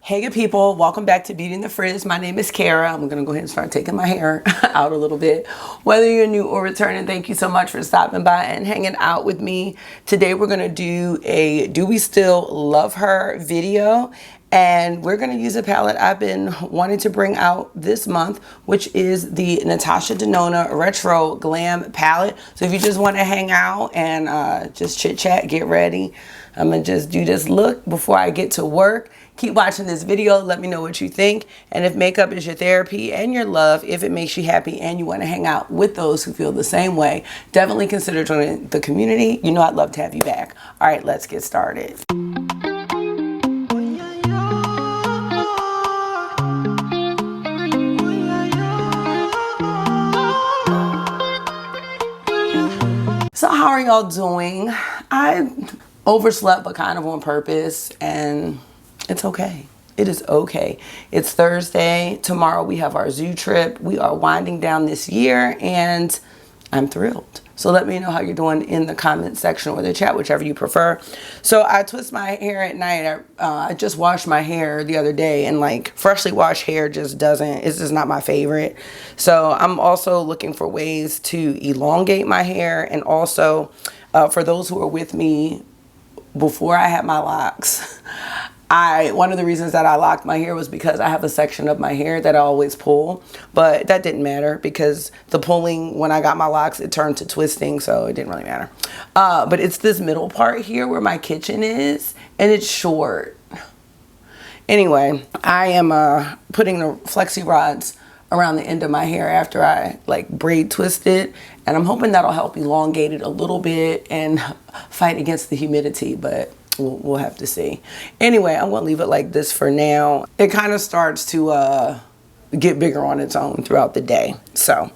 Hey good people, welcome back to Beauty and the Frizz. My name is Cara. I'm gonna go ahead and start taking my hair out a little bit. Whether you're new or returning, thank you so much for stopping by and hanging out with me. Today we're gonna do a Do We Still Love Her video. And we're gonna use a palette I've been wanting to bring out this month, which is the Natasha Denona Retro Glam palette. So if you just wanna hang out and just chit chat, get ready. I'm gonna just do this look before I get to work. Keep watching this video, let me know what you think. And if makeup is your therapy and your love, if it makes you happy and you wanna hang out with those who feel the same way, definitely consider joining the community. You know I'd love to have you back. All right, let's get started. So how are y'all doing? I overslept, but kind of on purpose, and it's okay. It is okay. It's Thursday. Tomorrow we have our zoo trip. We are winding down this year, and I'm thrilled. So let me know how you're doing in the comment section or the chat, whichever you prefer. So I twist my hair at night. I just washed my hair the other day, and like freshly washed hair it's just not my favorite. So I'm also looking for ways to elongate my hair, and also for those who are with me before I had my locks, one of the reasons that I locked my hair was because I have a section of my hair that I always pull, but that didn't matter because the pulling, when I got my locks, it turned to twisting, so it didn't really matter. But it's this middle part here where my kitchen is, and it's short. Anyway, I am putting the flexi rods around the end of my hair after I like braid twist it, and I'm hoping that'll help elongate it a little bit and fight against the humidity, but we'll have to see. Anyway, I'm gonna leave it like this for now. It kind of starts to get bigger on its own throughout the day. So,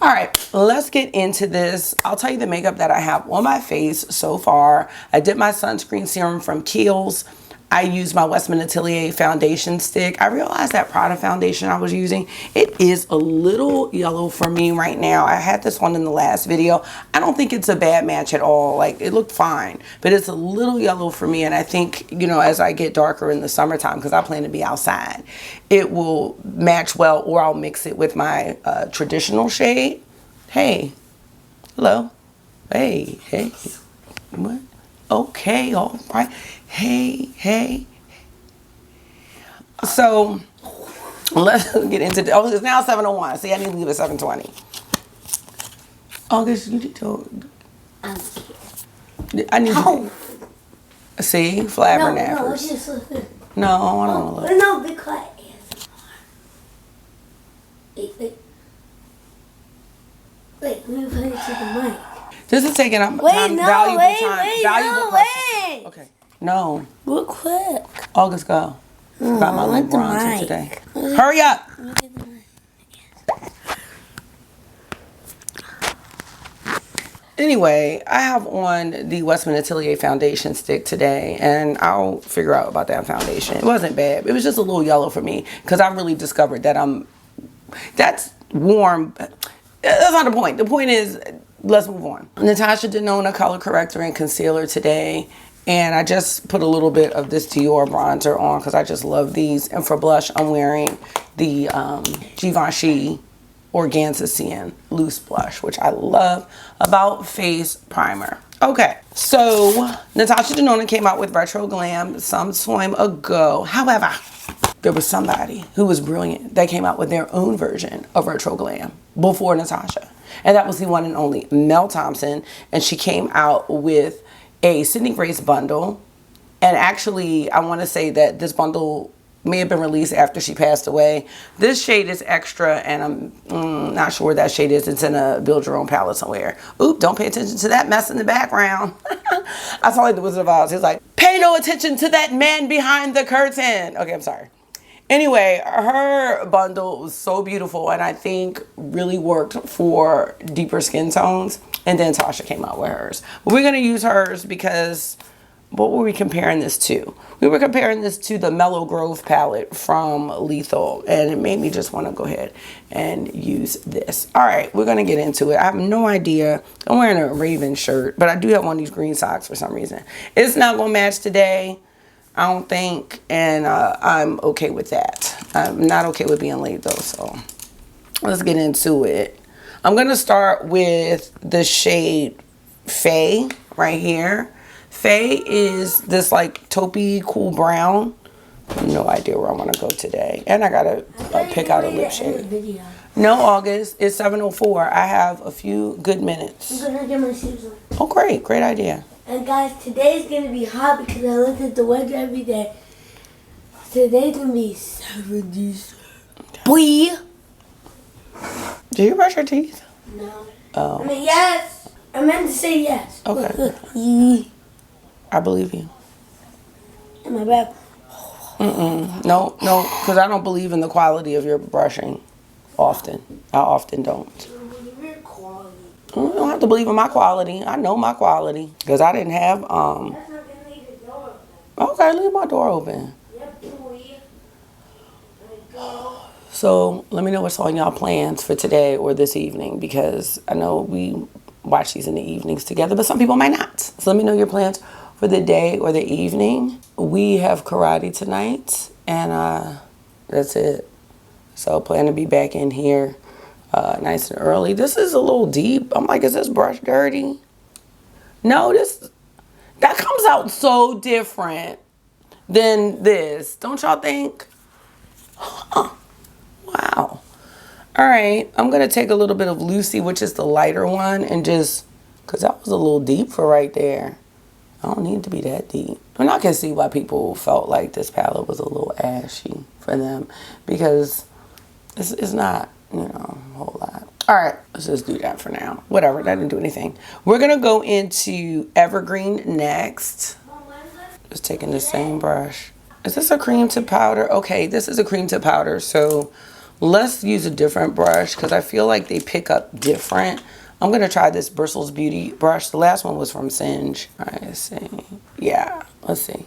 all right, let's get into this. I'll tell you the makeup that I have on my face so far. I did my sunscreen serum from Kiehl's. I used my Westman Atelier foundation stick. I realized that Prada foundation I was using, it is a little yellow for me right now. I had this one in the last video. I don't think it's a bad match at all. Like, it looked fine, but it's a little yellow for me. And I think, you know, as I get darker in the summertime, because I plan to be outside, it will match well, or I'll mix it with my traditional shade. Hey, hello. Hey, hey, what? Okay, all right. Hey. So let's get into oh, it's now 7:01. See, I need to leave at 7:20. August, you need to. I'm scared. I need to. See, flabbernappers. No, I don't want to look. No, be quiet. Wait, let me put it to the mic. This is taking up valuable time. Okay. No. Real quick. August, go. Got my little bronzer today. Hurry up. Anyway, I have on the Westman Atelier foundation stick today, and I'll figure out about that foundation. It wasn't bad. It was just a little yellow for me because I really discovered that that's warm. That's not the point. The point is, let's move on. Natasha Denona color corrector and concealer today. And I just put a little bit of this Dior bronzer on because I just love these. And for blush, I'm wearing the Givenchy Organza Cyan loose blush, which I love. About Face primer. Okay, so Natasha Denona came out with Retro Glam some time ago. However, there was somebody who was brilliant that came out with their own version of Retro Glam before Natasha. And that was the one and only Mel Thompson. And she came out with a Sydney Grace bundle. And actually, I want to say that this bundle may have been released after she passed away. This shade is extra, and I'm not sure what that shade is. It's in a Build Your Own palette somewhere. Oop, don't pay attention to that mess in the background. I saw like the Wizard of Oz. He's like, pay no attention to that man behind the curtain. Okay, I'm sorry. Anyway, her bundle was so beautiful, and I think really worked for deeper skin tones. And then Tasha came out with hers. But we're going to use hers because what were we comparing this to? We were comparing this to the Mellow Grove palette from Lethal, and it made me just want to go ahead and use this. All right, we're going to get into it. I have no idea. I'm wearing a Raven shirt, but I do have one of these green socks for some reason. It's not going to match today. I don't think, and I'm okay with that. I'm not okay with being late though, so let's get into it. I'm gonna start with the shade Faye right here. Faye is this like taupey cool brown. No idea where I want to go today, and I gotta pick out a lip shade. No, August, it's 7:04. I have a few good minutes. I'm gonna get my shoes on. Oh, great idea. And guys, today's gonna be hot because I look at the weather every day. Today's gonna be 70s. Boy. Do you brush your teeth? No. Oh. I mean, yes. I meant to say yes. Okay. Look. I believe you. Am I bad? No, because I don't believe in the quality of your brushing. Often. I often don't. You don't have to believe in my quality. I know my quality. Because I didn't have, That's not gonna leave the door open. Okay, leave my door open. Yep, boy. Go. So, let me know what's on y'all plans for today or this evening. Because I know we watch these in the evenings together, but some people might not. So, let me know your plans for the day or the evening. We have karate tonight. And that's it. So, plan to be back in here nice and early. This is a little deep. I'm like, is this brush dirty? No, that comes out so different than this. Don't y'all think? Huh. Wow. All right. I'm going to take a little bit of Lucy, which is the lighter one, and just, because that was a little deep for right there. I don't need to be that deep. And I can see why people felt like this palette was a little ashy for them, because it's not, you know, a whole lot. All right, let's just do that for now. Whatever, that didn't do anything. We're gonna go into Evergreen next. Just taking the same brush. Is this a cream to powder? Okay, this is a cream to powder, so let's use a different brush because I feel like they pick up different. I'm gonna try this Bristles Beauty brush. The last one was from Singe. All right, let's see. Yeah, let's see.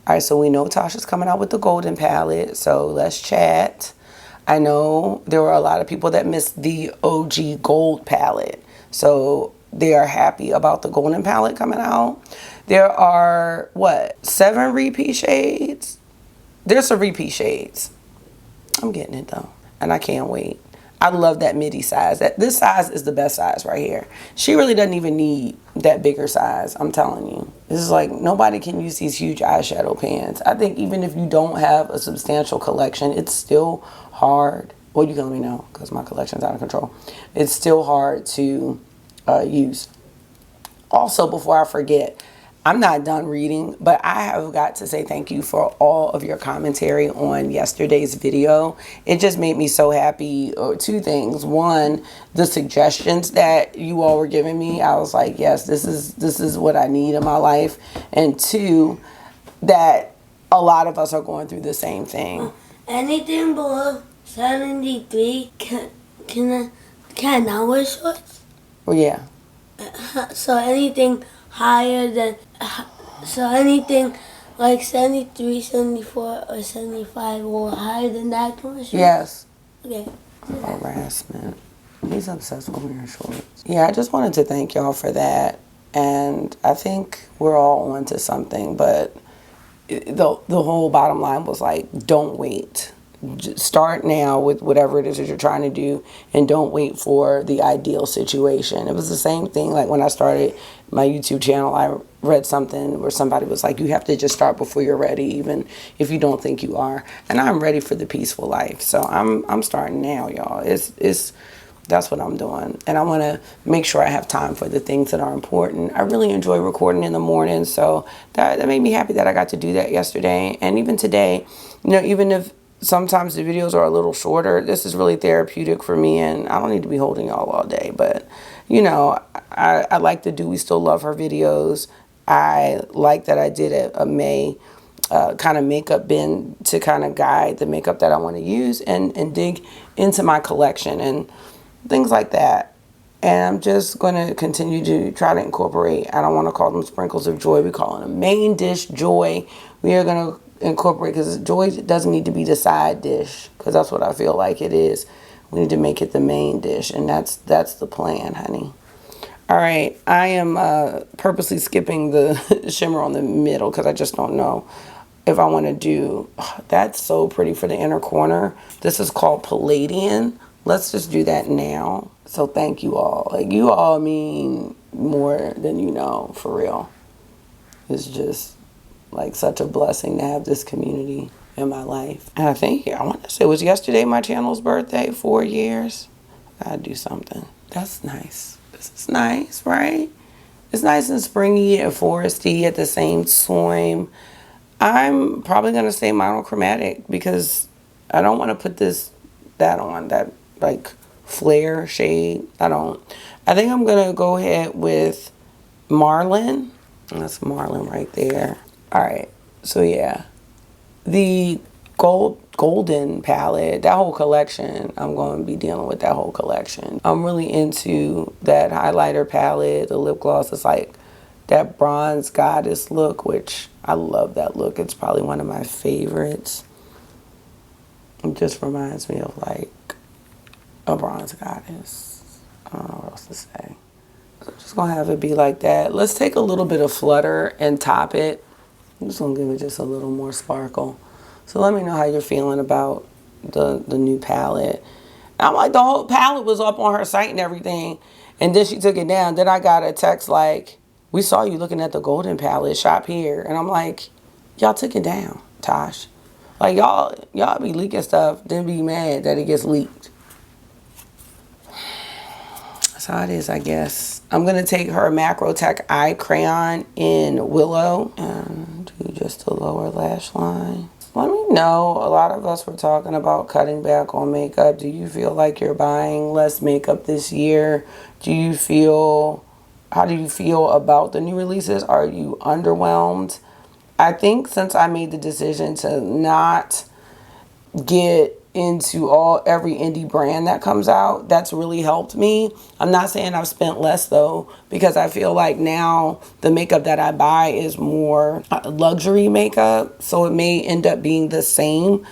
All right, so we know Tasha's coming out with the golden palette, so let's chat. I know there were a lot of people that missed the OG gold palette, so they are happy about the golden palette coming out. There are, what, 7 repeat shades? There's some repeat shades. I'm getting it, though, and I can't wait. I love that midi size. This size is the best size right here. She really doesn't even need that bigger size, I'm telling you. This is like, nobody can use these huge eyeshadow pans. I think even if you don't have a substantial collection, it's still hard. Well, you can let me know because my collection's out of control. It's still hard to use. Also, before I forget, I'm not done reading, but I have got to say thank you for all of your commentary on yesterday's video. It just made me so happy. Two things. One, the suggestions that you all were giving me. I was like, yes, this is what I need in my life. And two, that a lot of us are going through the same thing. Anything below 73 can I not wear shorts? Well, yeah. So anything higher than, so anything like 73, 74, or 75 or higher than that can wear shorts? Yes. Okay. Harassment. He's obsessed with wearing shorts. Yeah, I just wanted to thank y'all for that. And I think we're all onto something, but the whole bottom line was like, don't wait. Start now with whatever it is that you're trying to do, and don't wait for the ideal situation. It was the same thing like when I started my YouTube channel. I read something where somebody was like, you have to just start before you're ready, even if you don't think you are. And I'm ready for the peaceful life, so I'm starting now, y'all. That's what I'm doing, and I want to make sure I have time for the things that are important. I really enjoy recording in the morning, so that made me happy that I got to do that yesterday. And even today, you know, even if sometimes the videos are a little shorter, this is really therapeutic for me, and I don't need to be holding y'all all day. But, you know, I like to do We Still Love Her videos. I like that I did a May kind of makeup bin to kind of guide the makeup that I want to use and dig into my collection and things like that. And I'm just going to continue to try to incorporate, I don't want to call them sprinkles of joy. We call it a main dish joy. We are going to incorporate, because joy doesn't need to be the side dish, because that's what I feel like it is. We need to make it the main dish, and that's the plan, honey. All right, I am purposely skipping the shimmer on the middle because I just don't know if I want to do. Oh, that's so pretty for the inner corner. This is called Palladian. Let's just do that now. So thank you all. Like, you all mean more than you know, for real. It's just like such a blessing to have this community in my life. And I want to say it was yesterday my channel's birthday, 4 years. I gotta do something. That's nice. This is nice, right? It's nice and springy and foresty at the same time. I'm probably gonna stay monochromatic because I don't want to put that on, that like flare shade. I think I'm gonna go ahead with Marlin. That's Marlin right there. All right, so yeah, the golden palette, that whole collection, I'm going to be dealing with that whole collection. I'm really into that highlighter palette, the lip gloss. It's like that bronze goddess look, which I love that look. It's probably one of my favorites. It just reminds me of like a bronze goddess. I don't know what else to say. So I'm just going to have it be like that. Let's take a little bit of Flutter and top it. I'm just going to give it just a little more sparkle. So let me know how you're feeling about the new palette. I'm like, the whole palette was up on her site and everything. And then she took it down. Then I got a text like, we saw you looking at the golden palette, shop here. And I'm like, y'all took it down, Tosh. Like, y'all be leaking stuff, then be mad that it gets leaked. That's how it is, I guess. I'm going to take her Macro Tech Eye Crayon in Willow and do just a lower lash line. Let me know. A lot of us were talking about cutting back on makeup. Do you feel like you're buying less makeup this year? How do you feel about the new releases? Are you underwhelmed? I think since I made the decision to not get into every indie brand that comes out, that's really helped me. I'm not saying I've spent less though, because I feel like now the makeup that I buy is more luxury makeup, so it may end up being the same,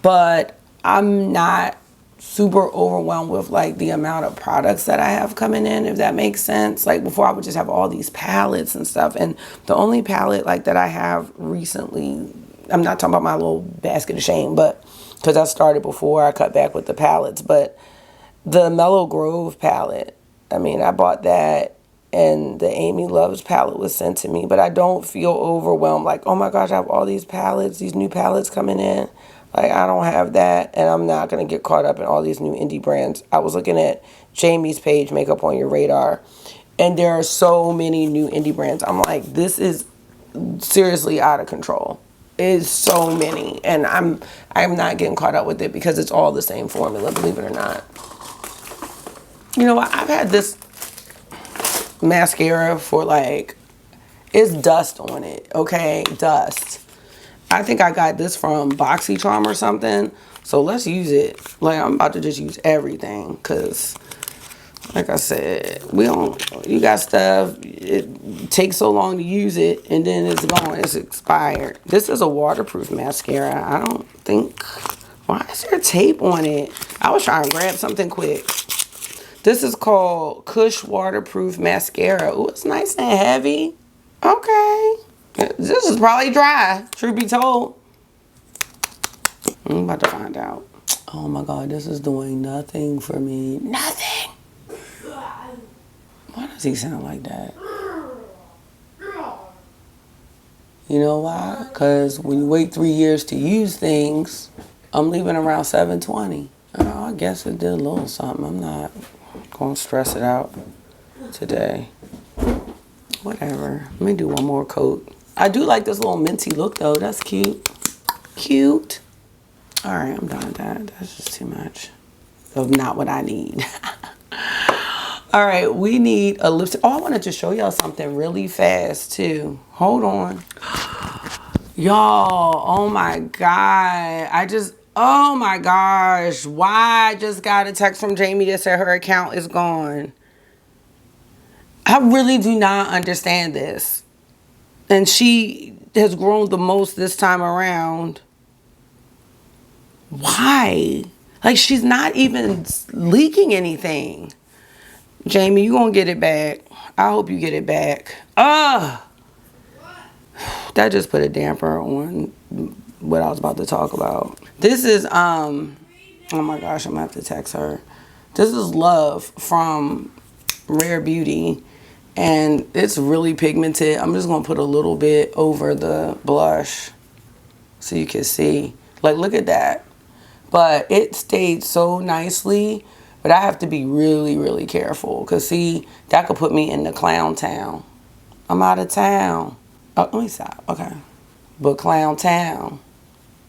but I'm not super overwhelmed with like the amount of products that I have coming in, if that makes sense. Like before I would just have all these palettes and stuff, and the only palette like that I have recently, I'm not talking about my little basket of shame, but because I started before I cut back with the palettes, but the Mellow Grove palette, I mean, I bought that, and the Amy Loves palette was sent to me, but I don't feel overwhelmed like, oh my gosh, I have all these palettes, these new palettes coming in. Like, I don't have that, and I'm not going to get caught up in all these new indie brands. I was looking at Jamie's page, Makeup on Your Radar, and there are so many new indie brands. I'm like, this is seriously out of control. Is so many, and I'm not getting caught up with it because it's all the same formula, believe it or not. You know what? I've had this mascara for like, it's dust on it, okay? Dust. I think I got this from BoxyCharm or something, so let's use it. Like, I'm about to just use everything because, like I said, you got stuff, it takes so long to use it, and then it's gone, it's expired. This is a waterproof mascara. I don't think, why is there tape on it? I was trying to grab something quick. This is called Kush Waterproof Mascara. Ooh, it's nice and heavy. Okay. This is probably dry, truth be told. I'm about to find out. Oh my God, this is doing nothing for me. Nothing. Why does he sound like that? You know why? Because when you wait 3 years to use things, I'm leaving around 7:20. Oh, I guess it did a little something. I'm not going to stress it out today. Whatever. Let me do one more coat. I do like this little minty look though. That's cute. Cute. All right, I'm done with that. That's just too much of not what I need. All right, we need a lipstick. Oh, I wanted to show y'all something really fast too. Hold on. Y'all, oh my God. Oh my gosh. Why I just got a text from Jamie that said her account is gone. I really do not understand this. And she has grown the most this time around. Why? Like, she's not even leaking anything. Jamie, you gonna get it back. I hope you get it back. That just put a damper on what I was about to talk about. This is, oh my gosh, I'm gonna have to text her. This is Love from Rare Beauty. And it's really pigmented. I'm just gonna put a little bit over the blush so you can see. Like, look at that. But it stayed so nicely. But I have to be really, really careful. Because, see, that could put me in the clown town. I'm out of town. Oh, let me stop. Okay. But clown town.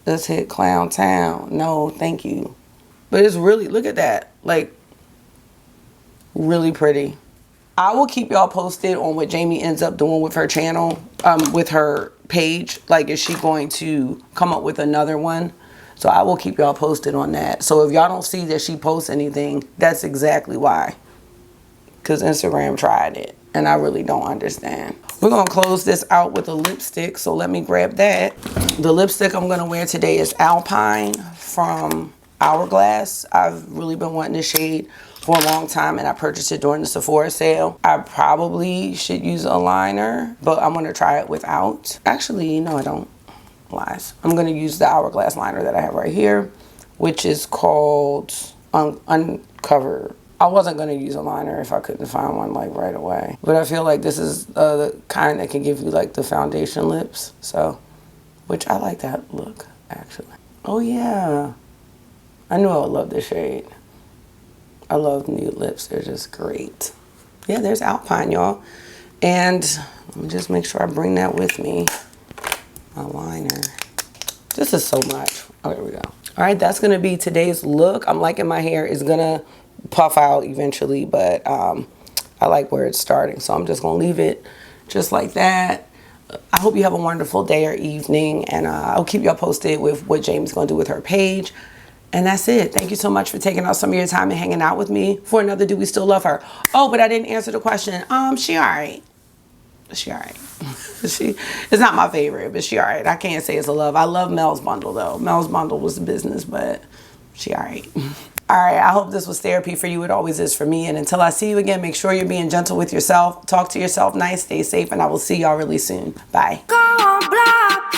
Let's hit clown town. No, thank you. But it's really, look at that. Like, really pretty. I will keep y'all posted on what Jamie ends up doing with her channel, with her page. Like, is she going to come up with another one? So I will keep y'all posted on that. So if y'all don't see that she posts anything, that's exactly why. Because Instagram tried it, and I really don't understand. We're going to close this out with a lipstick, so let me grab that. The lipstick I'm going to wear today is Alpine from Hourglass. I've really been wanting this shade for a long time, and I purchased it during the Sephora sale. I probably should use a liner, but I'm going to try it without. Actually, no, I don't. Lies. I'm going to use the Hourglass liner that I have right here, which is called Uncover. I wasn't going to use a liner if I couldn't find one like right away, but I feel like this is the kind that can give you like the foundation lips. So, which I like that look actually. Oh yeah, I knew I would love this shade. I love nude lips. They're just great. Yeah, there's Alpine, y'all. And let me just make sure I bring that with me. My liner. This is so much. Oh, there we go. All right, that's gonna be today's look. I'm liking my hair is gonna puff out eventually, but I like where it's starting, so I'm just gonna leave it just like that. I hope you have a wonderful day or evening, and I'll keep y'all posted with what Jamie's gonna do with her page. And that's it. Thank you so much for taking out some of your time and hanging out with me for another Do We Still Love Her? Oh, but I didn't answer the question. She all right. She all right. It's not my favorite, but she all right. I can't say it's a love. I love Mel's Bundle, though. Mel's Bundle was the business, but she all right. All right, I hope this was therapy for you. It always is for me. And until I see you again, make sure you're being gentle with yourself. Talk to yourself nice, stay safe, and I will see y'all really soon. Bye. Go on, block.